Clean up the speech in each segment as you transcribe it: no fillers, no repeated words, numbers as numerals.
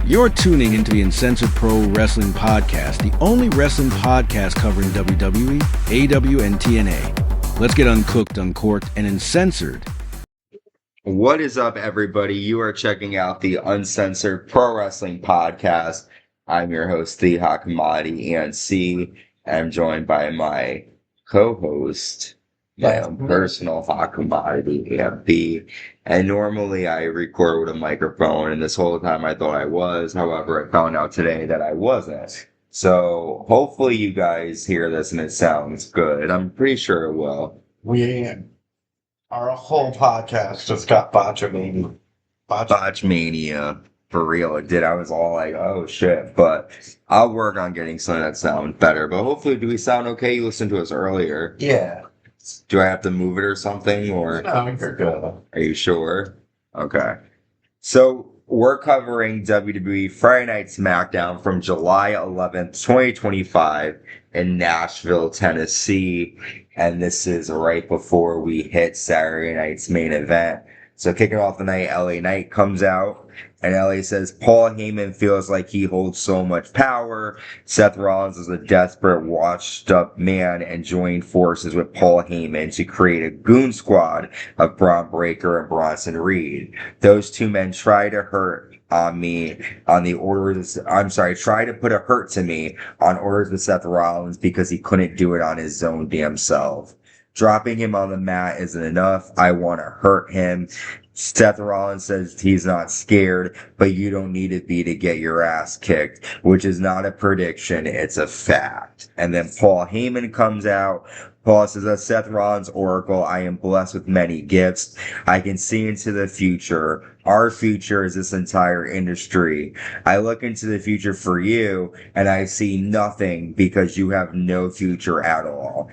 You're tuning into the Uncensored Pro Wrestling Podcast, the only wrestling podcast covering WWE, AEW, and TNA. Let's get uncooked, uncorked, and uncensored. What is up, everybody? You are checking out the Uncensored Pro Wrestling Podcast. I'm your host, The Hot Commodity, and I'm joined by my co-host, my own personal hot commodity, AMP. And normally I record with a microphone, and this whole time I thought I was. However, I found out today that I wasn't. So hopefully you guys hear this and it sounds good. I'm pretty sure it will. Our whole podcast just got botchamania. Botchmania. For real, it did. I was all like, oh shit. But I'll work on getting some of that sound better. But hopefully, do we sound okay? You listened to us earlier. Yeah. Do I have to move it or something? Or No, you're good. Are you sure? Okay. So we're covering WWE Friday Night SmackDown from July 11th, 2025 in Nashville, Tennessee. And this is right before we hit Saturday night's main event. So kicking off the night, LA Knight comes out, and LA says Paul Heyman feels like he holds so much power. Seth Rollins is a desperate, washed-up man and joined forces with Paul Heyman to create a goon squad of Braun Breaker and Bronson Reed. Those two men try to put a hurt to me on orders of Seth Rollins because he couldn't do it on his own damn self. Dropping him on the mat isn't enough. I want to hurt him. Seth Rollins says he's not scared, but you don't need to be to get your ass kicked, which is not a prediction, it's a fact. And then Paul Heyman comes out. Paul says, as Seth Rollins' oracle, I am blessed with many gifts. I can see into the future. Our future is this entire industry. I look into the future for you, and I see nothing because you have no future at all.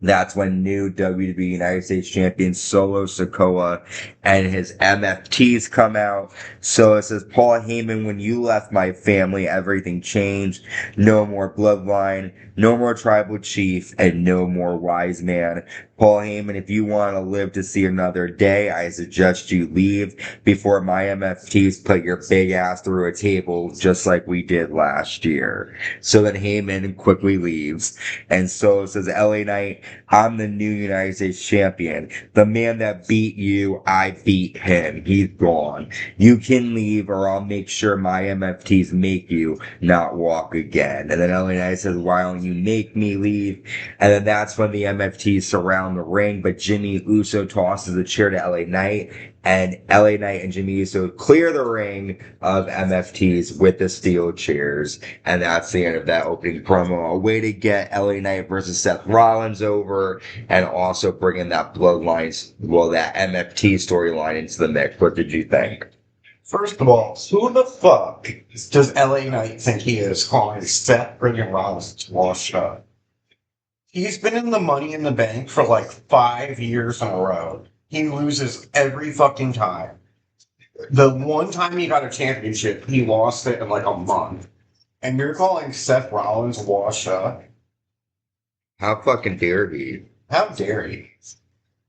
That's when new WWE United States Champion Solo Sikoa and his MFTs come out. So it says, Paul Heyman, when you left my family, everything changed. No more bloodline, no more tribal chief, and no more wise man. Paul Heyman, if you want to live to see another day, I suggest you leave before my MFTs put your big ass through a table just like we did last year. So then Heyman quickly leaves. And so it says, LA Knight, I'm the new United States champion. The man that beat you, I beat him. He's gone. You can leave or I'll make sure my MFTs make you not walk again. And then LA Knight says, why don't you make me leave? And then that's when the MFTs surround the ring, but Jimmy Uso tosses a chair to LA Knight, and LA Knight and Jimmy Uso clear the ring of MFTs with the steel chairs, and that's the end of that opening promo. A way to get LA Knight versus Seth Rollins over, and also bringing that that MFT storyline into the mix. What did you think? First of all, who the fuck does LA Knight think he is calling Seth friggin' Rollins to wash up? He's been in the Money in the Bank for like 5 years in a row. He loses every fucking time. The one time he got a championship, he lost it in like a month. And you're calling Seth Rollins washed up? How fucking dare he? How dare he?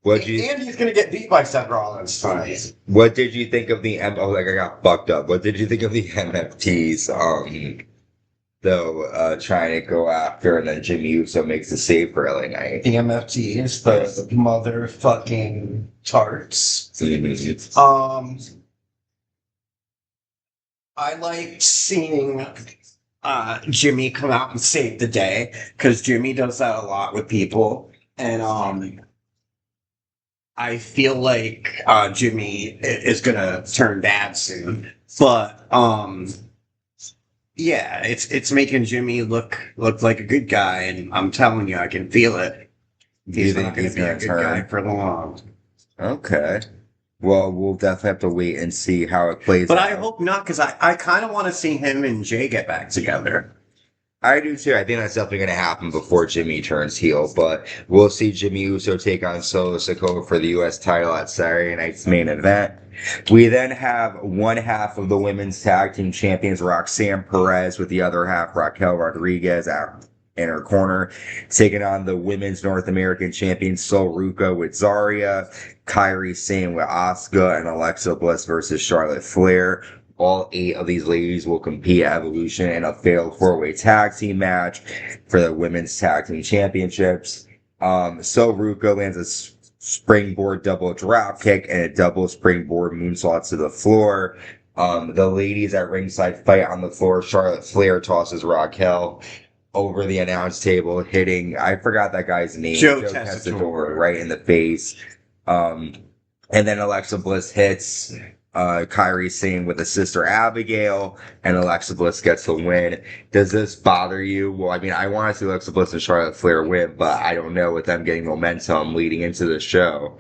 And he's gonna get beat by Seth Rollins tonight. What did you think of the I got fucked up. What did you think of the MFTs? Trying to go after, and then Jimmy Uso makes a save for LA Knight. The MFTs, the motherfucking tarts. I like seeing Jimmy come out and save the day, because Jimmy does that a lot with people, and I feel like Jimmy is gonna turn bad soon, but yeah, it's making Jimmy look like a good guy, and I'm telling you, I can feel it. He's not going to be a good guy for long. Okay. Well, we'll definitely have to wait and see how it plays out. But I hope not, because I kind of want to see him and Jay get back together. I do too. I think that's definitely going to happen before Jimmy turns heel, but we'll see Jimmy Uso take on Solo Sikoa for the U.S. title at Saturday night's main event. We then have one half of the women's tag team champions, Roxanne Perez, with the other half, Raquel Rodriguez, in her corner, taking on the women's North American champion, Ruca with Zarya, Kairi Sane with Asuka, and Alexa Bliss versus Charlotte Flair. All 8 of these ladies will compete at Evolution in a fatal 4-way tag team match for the Women's Tag Team Championships. So Ruca lands a springboard double drop kick and a double springboard moonsault to the floor. The ladies at ringside fight on the floor. Charlotte Flair tosses Raquel over the announce table, hitting, I forgot that guy's name, Joe Tessitore, right in the face. And then Alexa Bliss hits Kairi Sane with a sister Abigail, and Alexa Bliss gets the win. Does this bother you? Well, I mean, I want to see Alexa Bliss and Charlotte Flair win, but I don't know with them getting momentum leading into the show.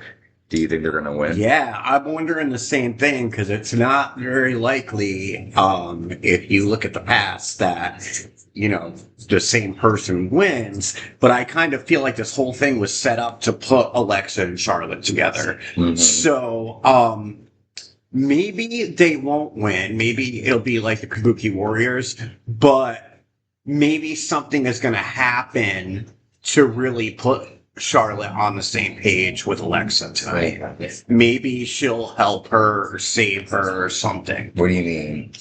Do you think they're going to win? Yeah, I'm wondering the same thing, because it's not very likely, if you look at the past, that, the same person wins. But I kind of feel like this whole thing was set up to put Alexa and Charlotte together. Mm-hmm. So, maybe they won't win. Maybe it'll be like the Kabuki Warriors, but maybe something is going to happen to really put Charlotte on the same page with Alexa tonight. Maybe she'll help her or save her or something. What do you mean?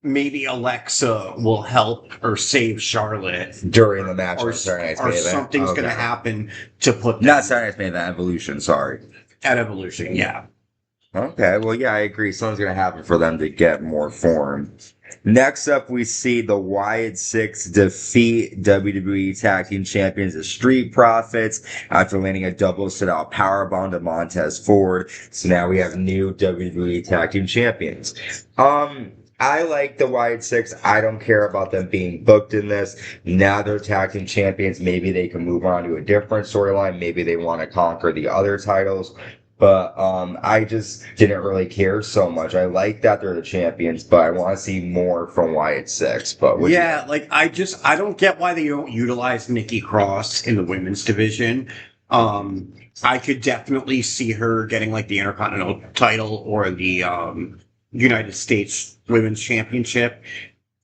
Maybe Alexa will help or save Charlotte during the match, or something's going to happen to put them. Not Saturday Night's Main Event, Evolution. Sorry, at Evolution, yeah. Okay, well, yeah, I agree. Something's going to happen for them to get more form. Next up, we see the Wyatt Sicks defeat WWE Tag Team Champions, the Street Profits, after landing a double sit-out powerbomb to Montez Ford. So now we have new WWE Tag Team Champions. I like the Wyatt Sicks. I don't care about them being booked in this. Now they're Tag Team Champions. Maybe they can move on to a different storyline. Maybe they want to conquer the other titles. But I just didn't really care so much. I like that they're the champions, but I want to see more from Wyatt Sicks. But yeah, I don't get why they don't utilize Nikki Cross in the women's division. I could definitely see her getting like the Intercontinental title or the United States Women's Championship.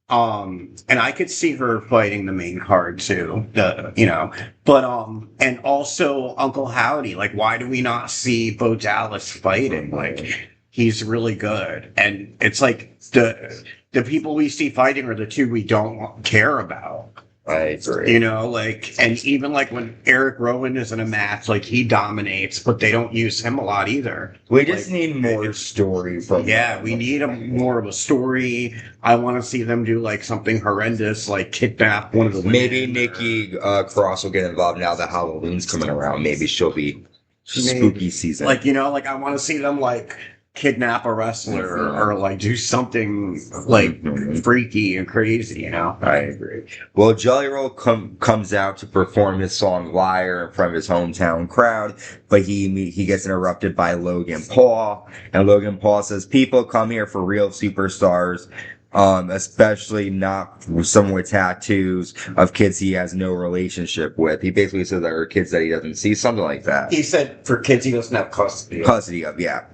And I could see her fighting the main card too, and also Uncle Howdy. Like, why do we not see Bo Dallas fighting? Like, he's really good. And it's like the people we see fighting are the two we don't care about. I agree. And even like when Eric Rowan is in a match, like he dominates, but they don't use him a lot either. We just need more story from them. We need more of a story. I want to see them do like something horrendous, like kidnap one of the women. Maybe Nikki Cross will get involved now that Halloween's coming around. Maybe she'll be spooky season. I want to see them like kidnap a wrestler or like do something like freaky and crazy, I agree. Well, Jelly Roll comes out to perform his song Liar in front of his hometown crowd, but he gets interrupted by Logan Paul, and Logan Paul says, people come here for real superstars, especially not someone with tattoos of kids he has no relationship with. He basically said there are kids that he doesn't see, something like that. He said for kids he doesn't have custody of, yeah.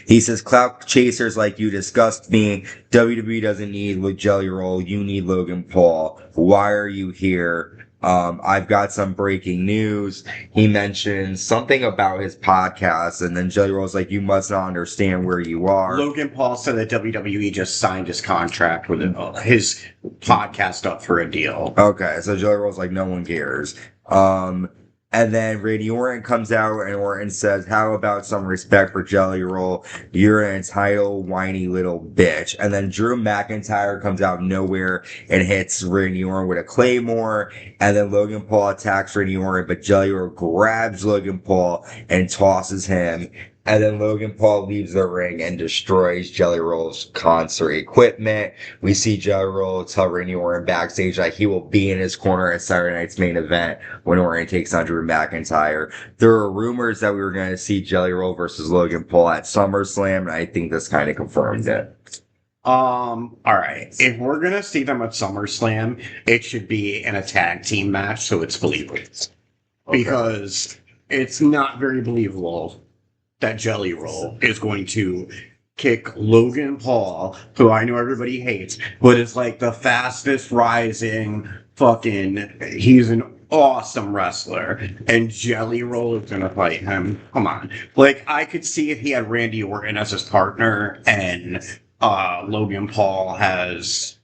He says, clout chasers like you disgust me. WWE doesn't need Jelly Roll. You need Logan Paul. Why are you here? I've got some breaking news. He mentions something about his podcast, and then Jelly Roll's like, you must not understand where you are. Logan Paul said that WWE just signed his contract with his podcast up for a deal. Okay, so Jelly Roll's like, no one cares. And then Randy Orton comes out and Orton says, how about some respect for Jelly Roll? You're an entitled, whiny little bitch. And then Drew McIntyre comes out of nowhere and hits Randy Orton with a Claymore. And then Logan Paul attacks Randy Orton, but Jelly Roll grabs Logan Paul and tosses him. And then Logan Paul leaves the ring and destroys Jelly Roll's concert equipment. We see Jelly Roll tell Randy Orton backstage that he will be in his corner at Saturday Night's Main Event when Orton takes on Drew McIntyre. There are rumors that we were going to see Jelly Roll versus Logan Paul at SummerSlam, and I think this kind of confirmed it. Alright. If we're going to see them at SummerSlam, it should be in a tag team match so it's believable. Okay. Because it's not very believable that Jelly Roll is going to kick Logan Paul, who I know everybody hates, but is like the fastest rising fucking, he's an awesome wrestler, and Jelly Roll is gonna fight him. Come on. Like, I could see if he had Randy Orton as his partner, and Logan Paul has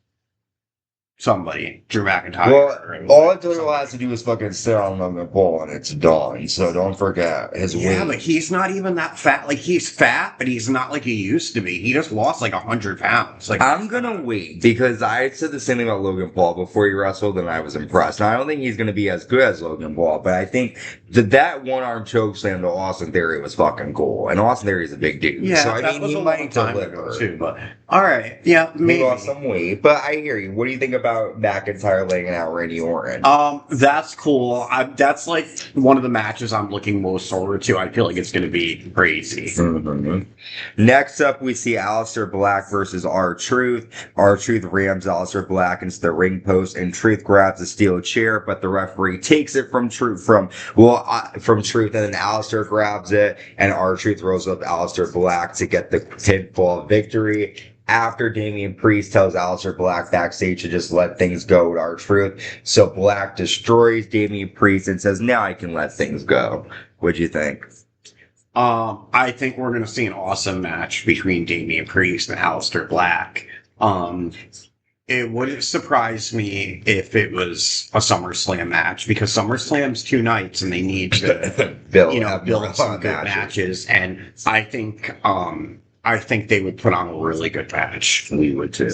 somebody, Drew McIntyre. Well, all Jelly Roll has to do is fucking sit on Logan Paul, and it's done. So don't forget his weight. Yeah, but he's not even that fat. Like, he's fat, but he's not like he used to be. He just lost like 100 pounds. Like, I'm gonna wait, because I said the same thing about Logan Paul before he wrestled, and I was impressed. Now, I don't think he's gonna be as good as Logan Paul, but I think that one-arm choke slam to Austin Theory was fucking cool, and Austin Theory is a big dude. yeah, so I that mean, was he a might long time deliver. ago too. But all right, yeah, He maybe. lost some weight, but I hear you. What do you think about McIntyre laying out Randy Orton? That's cool. That's like one of the matches I'm looking most forward to. I feel like it's going to be crazy. Mm-hmm. Next up, we see Aleister Black versus R-Truth. R-Truth rams Aleister Black into the ring post, and Truth grabs a steel chair, but the referee takes it from Truth, and then Aleister grabs it, and R-Truth rolls up Aleister Black to get the pinfall victory. After Damian Priest tells Aleister Black backstage to just let things go with R-Truth, so Black destroys Damian Priest and says, now I can let things go. What'd you think? I think we're going to see an awesome match between Damian Priest and Aleister Black. It wouldn't surprise me if it was a SummerSlam match, because SummerSlam's 2 nights and they need to build some good matches. And I think they would put on a really good match. We would too.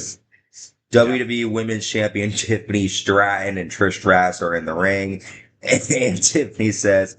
WWE Women's Champion Tiffany Stratton and Trish Stratus are in the ring, and Tiffany says,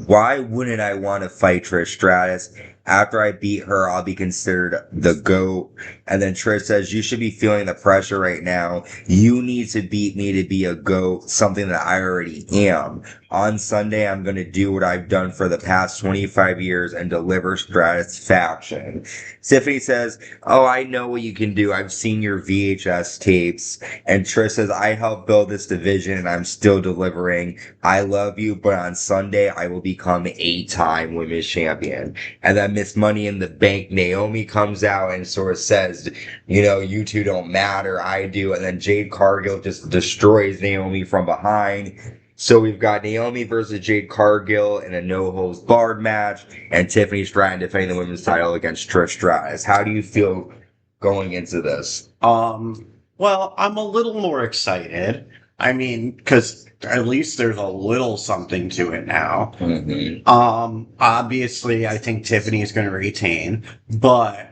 why wouldn't I want to fight Trish Stratus? After I beat her, I'll be considered the GOAT. And then Trish says, you should be feeling the pressure right now. You need to beat me to be a GOAT, something that I already am. On Sunday, I'm going to do what I've done for the past 25 years and deliver satisfaction. Tiffany says, oh, I know what you can do. I've seen your VHS tapes. And Trish says, I helped build this division and I'm still delivering. I love you, but on Sunday, I will become 8-time women's champion. And then Miss Money in the Bank, Naomi, comes out and sort of says, you two don't matter. I do. And then Jade Cargill just destroys Naomi from behind. So we've got Naomi versus Jade Cargill in a no-holds-barred match, and Tiffany Stratton defending the women's title against Trish Stratus. How do you feel going into this? Well, I'm a little more excited. I mean, because at least there's a little something to it now. Mm-hmm. Obviously, I think Tiffany is going to retain, but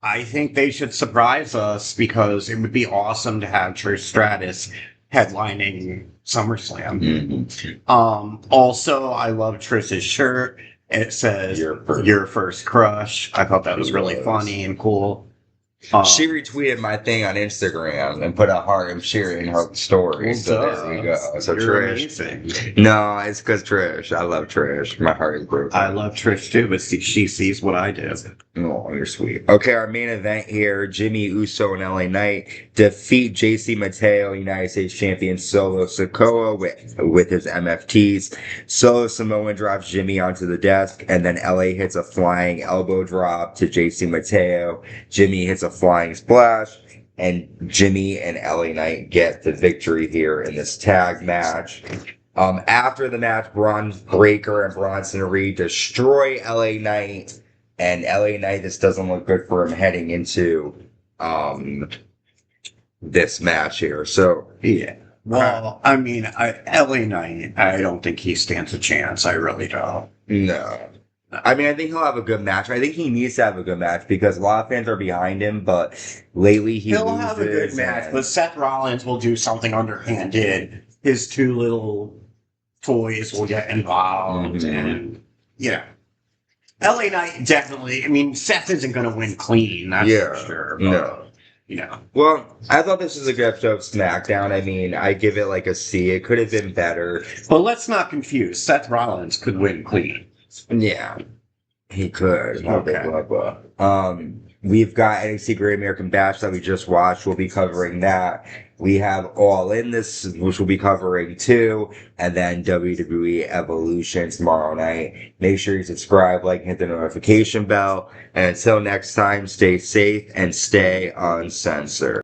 I think they should surprise us, because it would be awesome to have Trish Stratus headlining SummerSlam. Mm-hmm. Also, I love Trish's shirt. It says your first crush. I thought that was really funny and cool. She retweeted my thing on Instagram and put a heart and share in her story. So there you go. So You're Trish. amazing. No, it's because Trish. I love Trish. My heart is broken. I love Trish too, but she sees what I do. Oh, you're sweet. Okay, our main event here, Jimmy Uso and LA Knight defeat JC Mateo, United States Champion Solo Sikoa with his MFTs. Solo Samoan drops Jimmy onto the desk, and then LA hits a flying elbow drop to JC Mateo. Jimmy hits a flying splash, and Jimmy and LA Knight get the victory here in this tag match. After the match, Braun Breaker and Bronson Reed destroy LA Knight, and LA Knight, this doesn't look good for him heading into this match here. So yeah. Well, I mean, LA Knight, I don't think he stands a chance. I really don't. No. I mean, I think he'll have a good match. I think he needs to have a good match because a lot of fans are behind him, but lately he'll have a good match, but Seth Rollins will do something underhanded. His 2 little toys will get involved, and LA Knight definitely. I mean, Seth isn't going to win clean, that's for sure. But, no. Well, I thought this was a good episode of SmackDown. I mean, I give it like a C. It could have been better. But let's not confuse. Seth Rollins could win clean. Yeah, he could. Okay. Blah, blah, blah. We've got NXT Great American Bash that we just watched. We'll be covering that. We have All In this, which we'll be covering too. And then WWE Evolution tomorrow night. Make sure you subscribe, like, and hit the notification bell. And until next time, stay safe and stay uncensored.